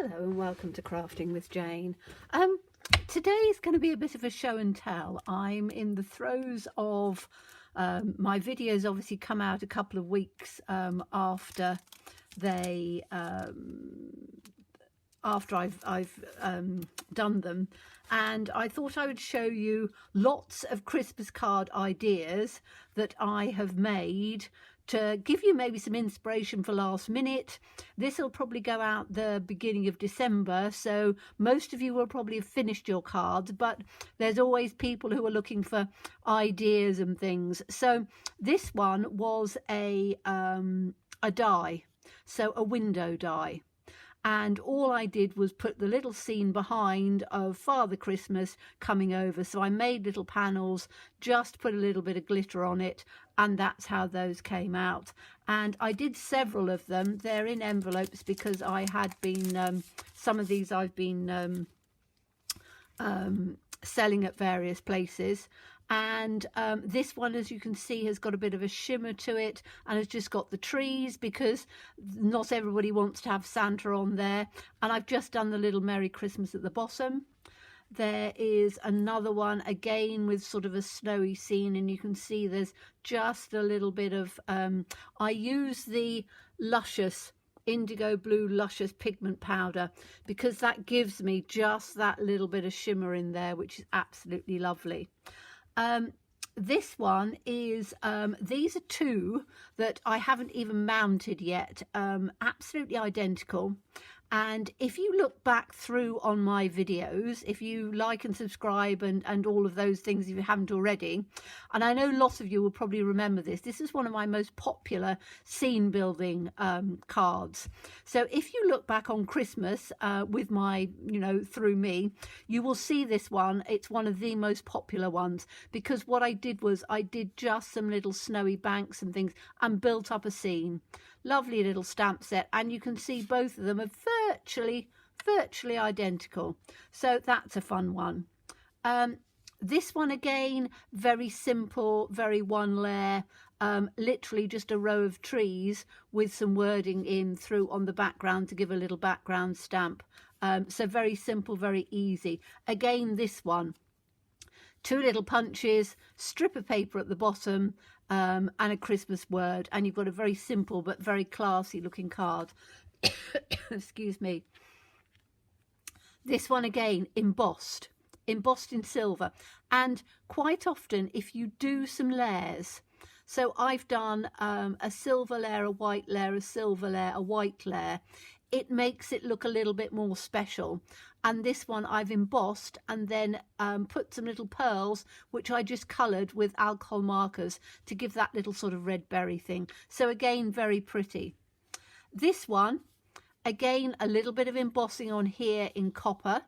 Hello and welcome to Crafting with Jane. Today is going to be a bit of a show and tell. I'm in the throes of my videos obviously come out a couple of weeks after they after I've done them, and I thought I would show you lots of Christmas card ideas that I have made to give you maybe some inspiration for last minute. This will probably go out the beginning of December, so most of you will probably have finished your cards, but there's always people who are looking for ideas and things. So this one was a die, so a window die. And all I did was put the little scene behind of Father Christmas coming over. So I made little panels, just put a little bit of glitter on it, and that's how those came out. And I did several of them. They're in envelopes because I had been, some of these I've been selling at various places. And this one, as you can see, has got a bit of a shimmer to it and has just got the trees because not everybody wants to have Santa on there. And I've just done the little Merry Christmas at the bottom. There is another one again with sort of a snowy scene, and you can see there's just a little bit of I use the Luscious indigo blue Luscious pigment powder because that gives me just that little bit of shimmer in there, which is absolutely lovely. This one is, these are two that I haven't even mounted yet, absolutely identical. And if you look back through on my videos, if you like and subscribe and all of those things if you haven't already, and I know lots of you will probably remember this, this is one of my most popular scene building cards. So if you look back on Christmas with my, through me, you will see this one. It's one of the most popular ones because what I did was I did just some little snowy banks and things and built up a scene. Lovely little stamp set, and you can see both of them are virtually identical, so that's a fun one. This one again, very simple, very one layer, literally just a row of trees with some wording in through on the background to give a little background stamp. So very simple, very easy. Again, this one, two little punches, strip of paper at the bottom, and a Christmas word, and you've got a very simple but very classy looking card. Excuse me. This one again, embossed in silver, and quite often if you do some layers, so I've done a silver layer, a white layer, a silver layer, a white layer, it makes it look a little bit more special. And this one I've embossed and then put some little pearls which I just coloured with alcohol markers to give that little sort of red berry thing. So again, very pretty. This one, again, a little bit of embossing on here in copper,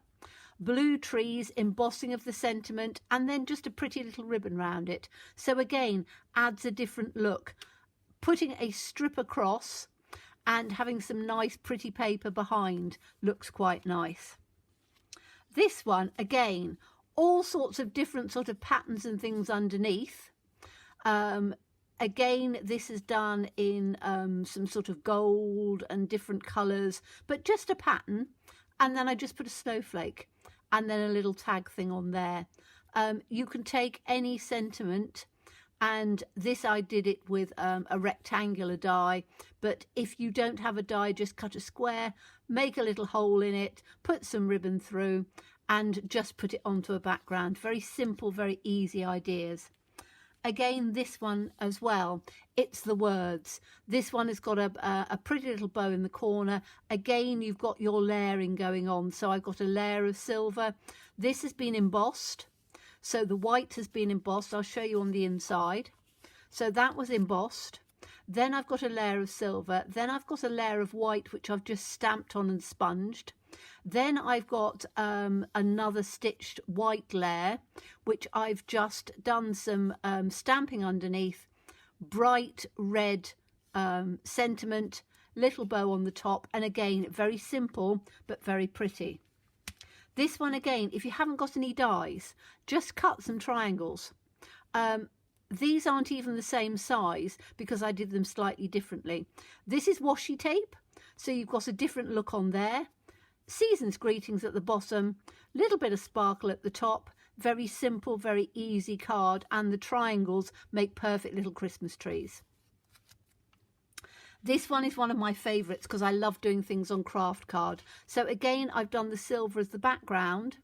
blue trees, embossing of the sentiment, and then just a pretty little ribbon round it. So again, adds a different look. Putting a strip across and having some nice pretty paper behind looks quite nice. This one, again, all sorts of different sort of patterns and things underneath. Again, this is done in some sort of gold and different colours, but just a pattern. And then I just put a snowflake and then a little tag thing on there. You can take any sentiment, and this I did it with a rectangular die, but if you don't have a die, just cut a square, make a little hole in it, put some ribbon through, and just put it onto a background. Very simple, very easy ideas. Again, this one as well, it's the words. This one has got a pretty little bow in the corner. Again, you've got your layering going on. So I've got a layer of silver. This has been embossed. So the white has been embossed. I'll show you on the inside. So that was embossed. Then I've got a layer of silver. Then I've got a layer of white, which I've just stamped on and sponged. Then I've got another stitched white layer, which I've just done some stamping underneath, bright red sentiment, little bow on the top, and again, very simple, but very pretty. This one again, if you haven't got any dies, just cut some triangles. These aren't even the same size because I did them slightly differently. This is washi tape, so you've got a different look on there. season's greetings at the bottom, little bit of sparkle at the top. Very simple, very easy card, and the triangles make perfect little Christmas trees. This one is one of my favourites because I love doing things on craft card. So again, I've done the silver as the background,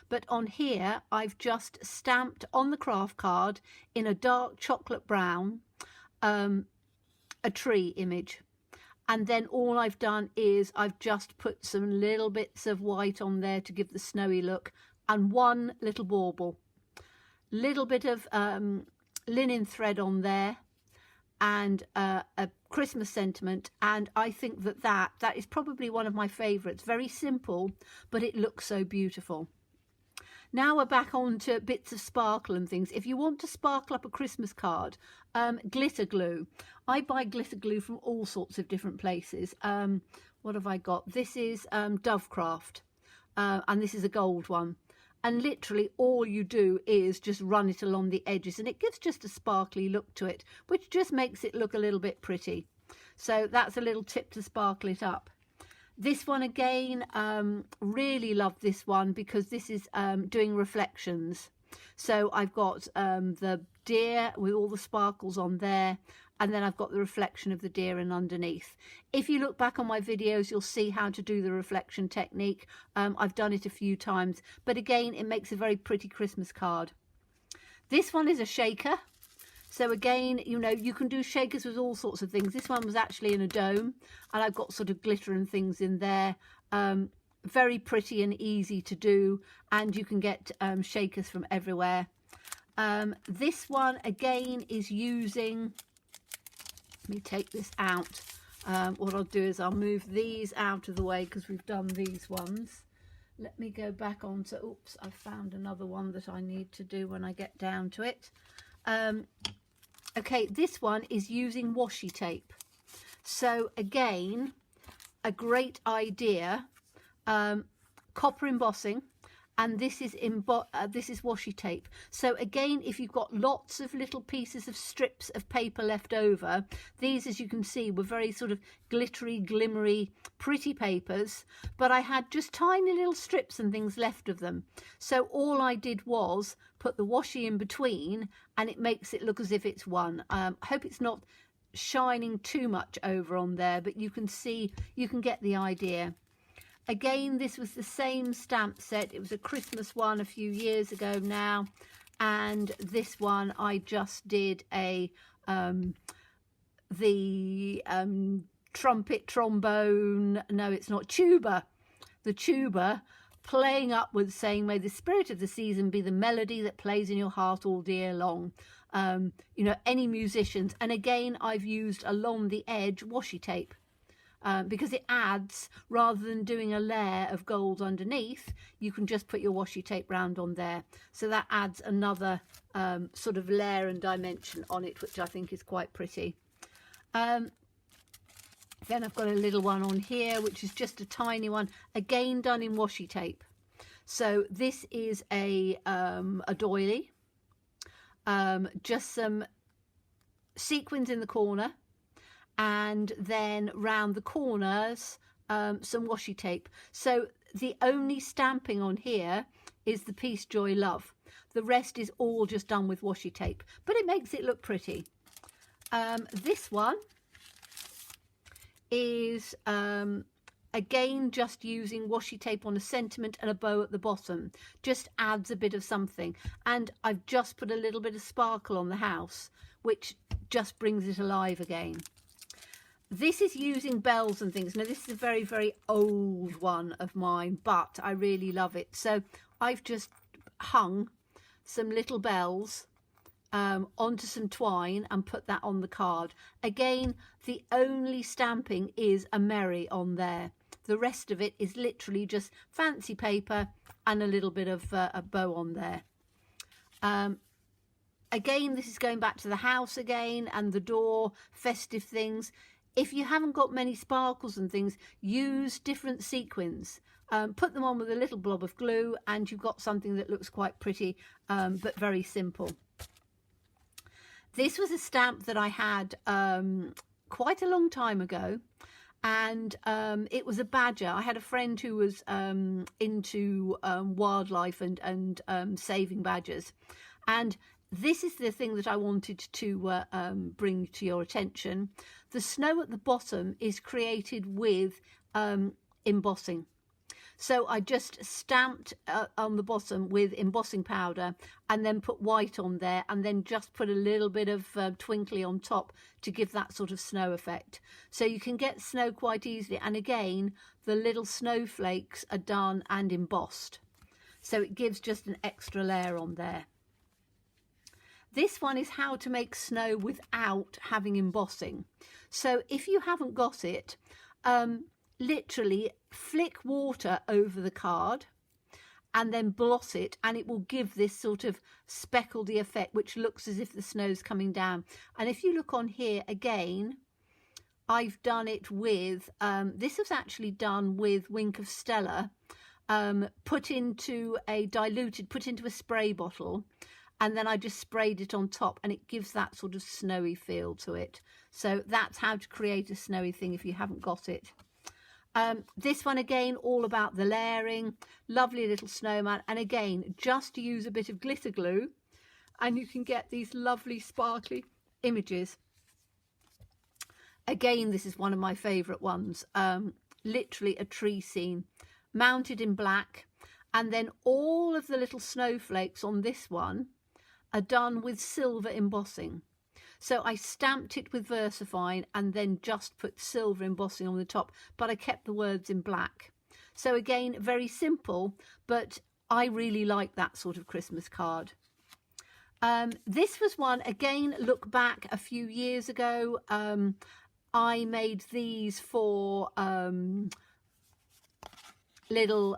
but on here I've just stamped on the craft card in a dark chocolate brown a tree image. And then all I've done is I've just put some little bits of white on there to give the snowy look, and one little bauble. Little bit of linen thread on there, and a Christmas sentiment, and I think that is probably one of my favourites. Very simple, but it looks so beautiful. Now we're back on to bits of sparkle and things. If you want to sparkle up a Christmas card, glitter glue. I buy glitter glue from all sorts of different places. What have I got? This is Dovecraft, and this is a gold one. And literally all you do is just run it along the edges, and it gives just a sparkly look to it, which just makes it look a little bit pretty. So that's a little tip to sparkle it up. This one again, really love this one because this is doing reflections. So I've got the deer with all the sparkles on there, and then I've got the reflection of the deer and underneath. If you look back on my videos, you'll see how to do the reflection technique. I've done it a few times, but again, it makes a very pretty Christmas card. This one is a shaker. So again, you know, you can do shakers with all sorts of things. This one was actually in a dome, and I've got sort of glitter and things in there. Very pretty and easy to do, and you can get shakers from everywhere. This one again is using, let me take this out. What I'll do is I'll move these out of the way because we've done these ones. Let me go back on to, oops, I found another one that I need to do when I get down to it. Okay, this one is using washi tape. So again, a great idea. Copper embossing, and this is washi tape. So again, if you've got lots of little pieces of strips of paper left over, these, as you can see, were very sort of glittery, glimmery, pretty papers, but I had just tiny little strips and things left of them. So all I did was put the washi in between, and it makes it look as if it's one. I hope it's not shining too much over on there, but you can see, you can get the idea. Again, this was the same stamp set. It was a Christmas one a few years ago now, and this one I just did a trumpet, trombone, no, it's not, tuba, the tuba playing upwards, saying, may the spirit of the season be the melody that plays in your heart all year long. You know, any musicians. And again, I've used along the edge washi tape. Because it adds, rather than doing a layer of gold underneath, you can just put your washi tape round on there. So that adds another sort of layer and dimension on it, which I think is quite pretty. Then I've got a little one on here, which is just a tiny one, again done in washi tape. So this is a doily, just some sequins in the corner, and then round the corners some washi tape. So the only stamping on here is the Peace, Joy, Love. The rest is all just done with washi tape, but it makes it look pretty. This one is again just using washi tape on a sentiment and a bow at the bottom. Just adds a bit of something, and I've just put a little bit of sparkle on the house, which just brings it alive again. This is using bells and things. Now, this is a very, very old one of mine, but I really love it. So I've just hung some little bells onto some twine and put that on the card. Again, the only stamping is a Merry on there. The rest of it is literally just fancy paper and a little bit of a bow on there. Again, this is going back to the house again, and the door, festive things. If you haven't got many sparkles and things, use different sequins. Put them on with a little blob of glue, and you've got something that looks quite pretty, but very simple. This was a stamp that I had quite a long time ago, and it was a badger. I had a friend who was into wildlife and saving badgers, and this is the thing that I wanted to bring to your attention. The snow at the bottom is created with embossing. So I just stamped on the bottom with embossing powder and then put white on there, and then just put a little bit of twinkly on top to give that sort of snow effect. So you can get snow quite easily. And again, the little snowflakes are done and embossed. So it gives just an extra layer on there. This one is how to make snow without having embossing. So if you haven't got it, literally flick water over the card and then gloss it, and it will give this sort of speckledy effect which looks as if the snow's coming down. And if you look on here again, I've done it with this was actually done with Wink of Stella, put into a spray bottle, and then I just sprayed it on top, and it gives that sort of snowy feel to it. So that's how to create a snowy thing if you haven't got it. This one again, all about the layering, lovely little snowman, and again just use a bit of glitter glue and you can get these lovely sparkly images. Again, this is one of my favorite ones, literally a tree scene mounted in black, and then all of the little snowflakes on this one are done with silver embossing. So I stamped it with VersaFine and then just put silver embossing on the top, but I kept the words in black. So again, very simple, but I really like that sort of Christmas card. This was one, again, look back a few years ago. I made these for little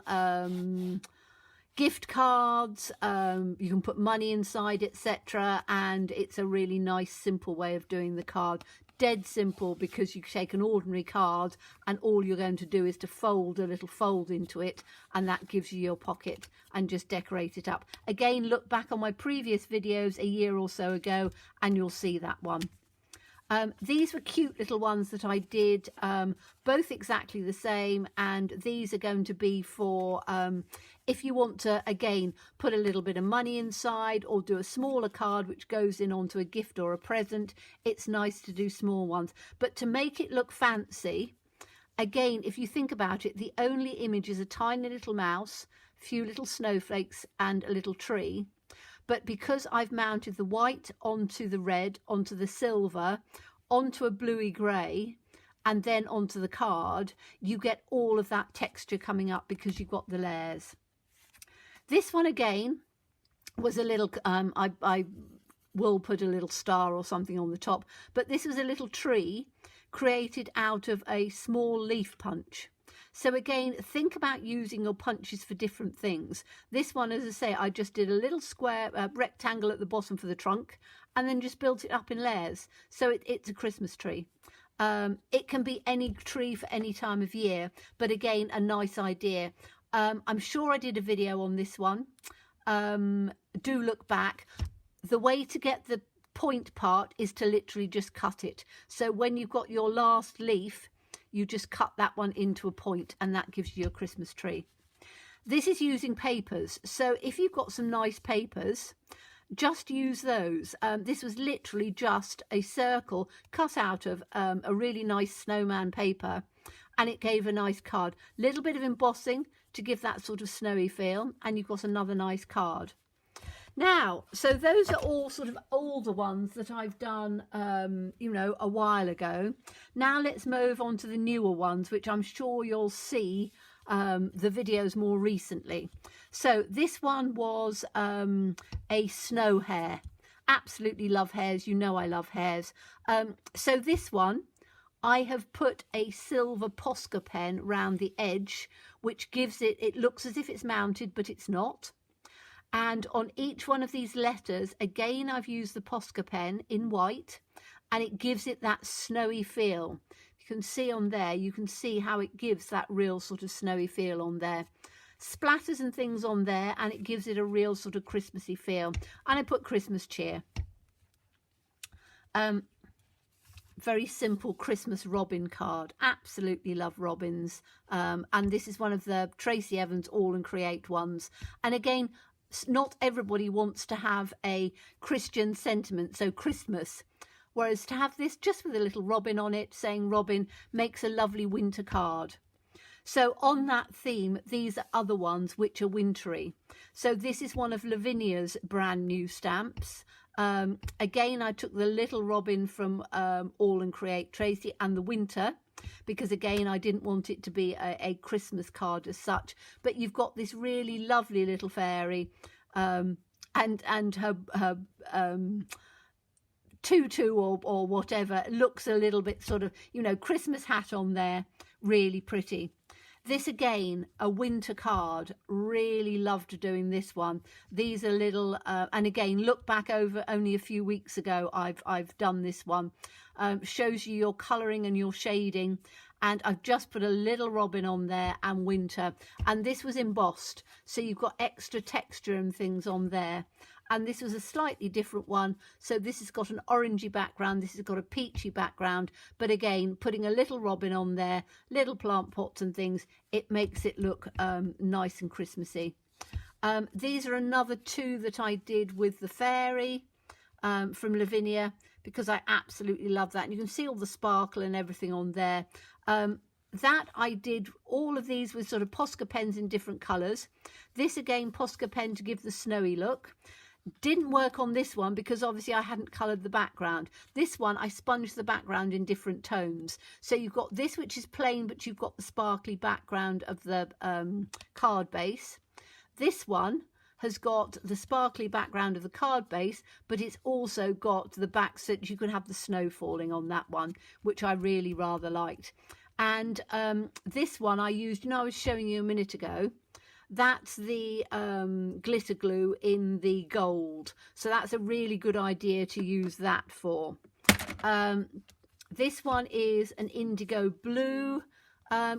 gift cards. You can put money inside, etc., and it's a really nice simple way of doing the card. Dead simple, because you take an ordinary card and all you're going to do is to fold a little fold into it, and that gives you your pocket, and just decorate it up. Again, look back on my previous videos a year or so ago and you'll see that one. These were cute little ones that I did, both exactly the same, and these are going to be for if you want to, again, put a little bit of money inside or do a smaller card which goes in onto a gift or a present. It's nice to do small ones, but to make it look fancy, again, if you think about it, the only image is a tiny little mouse, few little snowflakes and a little tree. But because I've mounted the white onto the red, onto the silver, onto a bluey grey, and then onto the card, you get all of that texture coming up because you've got the layers. This one again was a little, I will put a little star or something on the top, but this was a little tree created out of a small leaf punch. So again, think about using your punches for different things. This one, as I say, I just did a little square rectangle at the bottom for the trunk and then just built it up in layers. So it's a Christmas tree. It can be any tree for any time of year, but again, a nice idea. I'm sure I did a video on this one. Do look back. The way to get the point part is to literally just cut it. So when you've got your last leaf, you just cut that one into a point, and that gives you your Christmas tree. This is using papers. So if you've got some nice papers, just use those. This was literally just a circle cut out of a really nice snowman paper, and it gave a nice card. Little bit of embossing to give that sort of snowy feel, and you've got another nice card. Now, so those are all sort of older ones that I've done, you know, a while ago. Now let's move on to the newer ones, which I'm sure you'll see the videos more recently. So this one was a snow hare. Absolutely love hares. You know I love hares. So this one, I have put a silver Posca pen round the edge, which gives it, it looks as if it's mounted, but it's not. And on each one of these letters, again, I've used the Posca pen in white, and it gives it that snowy feel. You can see on there, you can see how it gives that real sort of snowy feel on there. Splatters and things on there, and it gives it a real sort of Christmassy feel. And I put Christmas cheer. very simple Christmas robin card. Absolutely love robins. And this is one of the Tracy Evans All and Create ones. And again, not everybody wants to have a Christian sentiment, so Christmas. Whereas to have this just with a little robin on it, saying robin, makes a lovely winter card. So on that theme, these are other ones which are wintry. So this is one of Lavinia's brand new stamps. Again, I took the little robin from All and Create Tracy and the winter, because again, I didn't want it to be a Christmas card as such. But you've got this really lovely little fairy and her tutu or whatever looks a little bit sort of, you know, Christmas hat on there. Really pretty. This again, a winter card. Really loved doing this one. These are little, and again, look back over only a few weeks ago. I've done this one. Shows you your colouring and your shading, and I've just put a little robin on there and winter. And this was embossed, so you've got extra texture and things on there. And this was a slightly different one. So this has got an orangey background. This has got a peachy background. But again, putting a little robin on there, little plant pots and things, it makes it look nice and Christmassy. These are another two that I did with the fairy from Lavinia, because I absolutely love that. And you can see all the sparkle and everything on there. That I did all of these with sort of Posca pens in different colours. This again, Posca pen to give the snowy look. Didn't work on this one because obviously I hadn't coloured the background. This one I sponged the background in different tones. So you've got this which is plain, but you've got the sparkly background of the card base. This one has got the sparkly background of the card base, but it's also got the back so that you can have the snow falling on that one, which I really rather liked. And this one I used, you know, I was showing you a minute ago. That's the glitter glue in the gold. So that's a really good idea to use that for. This one is an indigo blue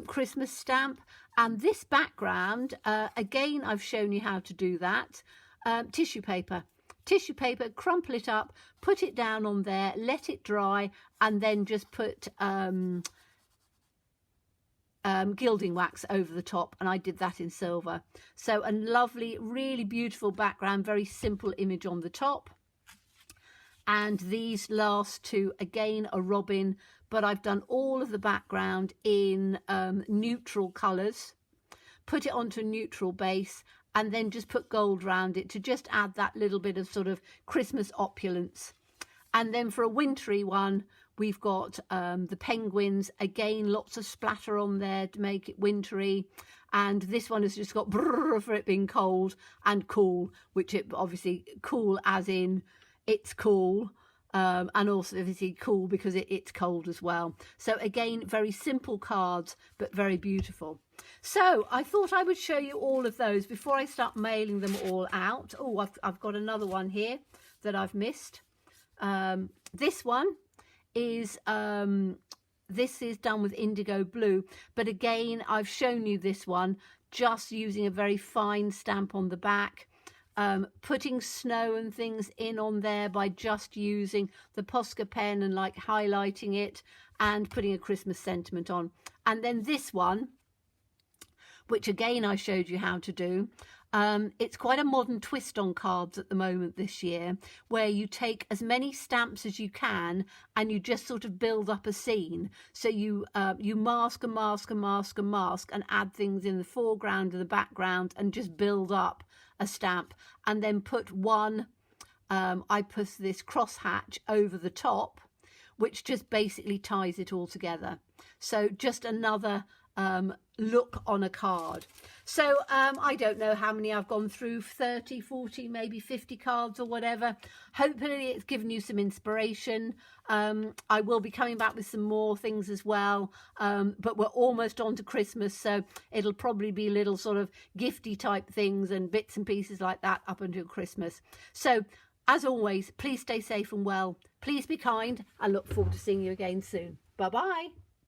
Christmas stamp. And this background, again, I've shown you how to do that. Tissue paper, crumple it up, put it down on there, let it dry, and then just put gilding wax over the top, and I did that in silver. So a lovely, really beautiful background, very simple image on the top. And these last two, again, a robin, but I've done all of the background in neutral colours, put it onto a neutral base, and then just put gold around it to just add that little bit of sort of Christmas opulence. And then for a wintry one, we've got the penguins, again, lots of splatter on there to make it wintry. And this one has just got brrr for it being cold and cool, which it obviously cool as in it's cool. And also obviously cool because it's cold as well. So again, very simple cards, but very beautiful. So I thought I would show you all of those before I start mailing them all out. Oh, I've got another one here that I've missed. This one is this is done with indigo blue, but again I've shown you this one just using a very fine stamp on the back, putting snow and things in on there by just using the Posca pen and like highlighting it and putting a Christmas sentiment on. And then this one, which again I showed you how to do. It's quite a modern twist on cards at the moment this year, where you take as many stamps as you can and you just sort of build up a scene. So you mask and mask and mask and mask and add things in the foreground and the background and just build up a stamp, and then put one, I put this crosshatch over the top, which just basically ties it all together. So just another look on a card. So I don't know how many I've gone through, 30, 40, maybe 50 cards or whatever. Hopefully it's given you some inspiration. I will be coming back with some more things as well, but we're almost on to Christmas, so it'll probably be little sort of gifty type things and bits and pieces like that up until Christmas. So as always, please stay safe and well. Please be kind. I look forward to seeing you again soon. Bye bye.